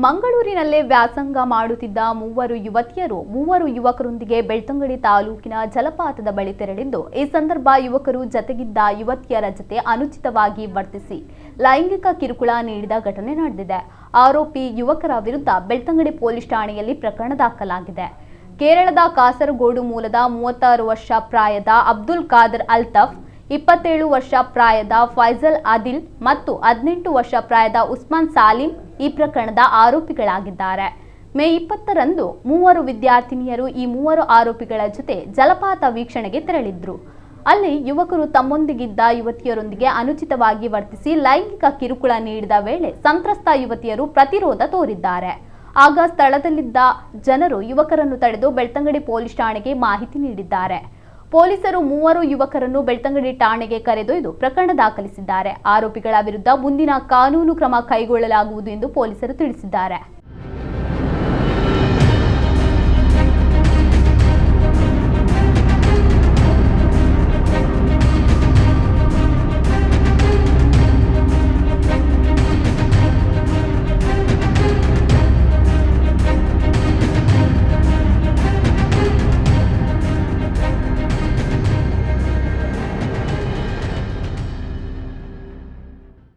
ಮಂಗಳೂರಿನಲ್ಲೇ ವ್ಯಾಸಂಗ ಮಾಡುತ್ತಿದ್ದ ಮೂವರು ಯುವತಿಯರು ಮೂವರು ಯುವಕರೊಂದಿಗೆ ಬೆಳ್ತಂಗಡಿ ತಾಲೂಕಿನ ಜಲಪಾತದ ಬಳಿ ತೆರಳಿದ್ದು, ಈ ಸಂದರ್ಭ ಯುವಕರು ಜತೆಗಿದ್ದ ಯುವತಿಯರ ಜತೆ ಅನುಚಿತವಾಗಿ ವರ್ತಿಸಿ ಲೈಂಗಿಕ ಕಿರುಕುಳ ನೀಡಿದ ಘಟನೆ ನಡೆದಿದೆ. ಆರೋಪಿ ಯುವಕರ ವಿರುದ್ಧ ಬೆಳ್ತಂಗಡಿ ಪೊಲೀಸ್ ಠಾಣೆಯಲ್ಲಿ ಪ್ರಕರಣ ದಾಖಲಾಗಿದೆ. ಕೇರಳದ ಕಾಸರಗೋಡು ಮೂಲದ 36 ವರ್ಷ ಪ್ರಾಯದ ಅಬ್ದುಲ್ ಖಾದರ್ ಅಲ್ತಫ್, 27 ವರ್ಷ ಪ್ರಾಯದ ಫೈಜಲ್ ಆದಿಲ್ ಮತ್ತು 18 ವರ್ಷ ಪ್ರಾಯದ ಉಸ್ಮಾನ್ ಸಾಲಿಂ ಈ ಪ್ರಕರಣದ ಆರೋಪಿಗಳಾಗಿದ್ದಾರೆ. ಮೇ 20ರಂದು ಮೂವರು ವಿದ್ಯಾರ್ಥಿನಿಯರು ಈ ಮೂವರು ಆರೋಪಿಗಳ ಜೊತೆ ಜಲಪಾತ ವೀಕ್ಷಣೆಗೆ ತೆರಳಿದ್ರು. ಅಲ್ಲಿ ಯುವಕರು ತಮ್ಮೊಂದಿಗಿದ್ದ ಯುವತಿಯರೊಂದಿಗೆ ಅನುಚಿತವಾಗಿ ವರ್ತಿಸಿ ಲೈಂಗಿಕ ಕಿರುಕುಳ ನೀಡಿದ ವೇಳೆ ಸಂತ್ರಸ್ತ ಯುವತಿಯರು ಪ್ರತಿರೋಧ ತೋರಿದ್ದಾರೆ. ಆಗ ಸ್ಥಳದಲ್ಲಿದ್ದ ಜನರು ಯುವಕರನ್ನು ತಡೆದು ಬೆಳ್ತಂಗಡಿ ಪೊಲೀಸ್ ಠಾಣೆಗೆ ಮಾಹಿತಿ ನೀಡಿದ್ದಾರೆ. ಪೊಲೀಸರು ಮೂವರು ಯುವಕರನ್ನು ಬೆಳ್ತಂಗಡಿ ಠಾಣೆಗೆ ಕರೆದೊಯ್ದು ಪ್ರಕರಣ ದಾಖಲಿಸಿದ್ದಾರೆ. ಆರೋಪಿಗಳ ವಿರುದ್ಧ ಮುಂದಿನ ಕಾನೂನು ಕ್ರಮ ಕೈಗೊಳ್ಳಲಾಗುವುದು ಎಂದು ಪೊಲೀಸರು ತಿಳಿಸಿದ್ದಾರೆ.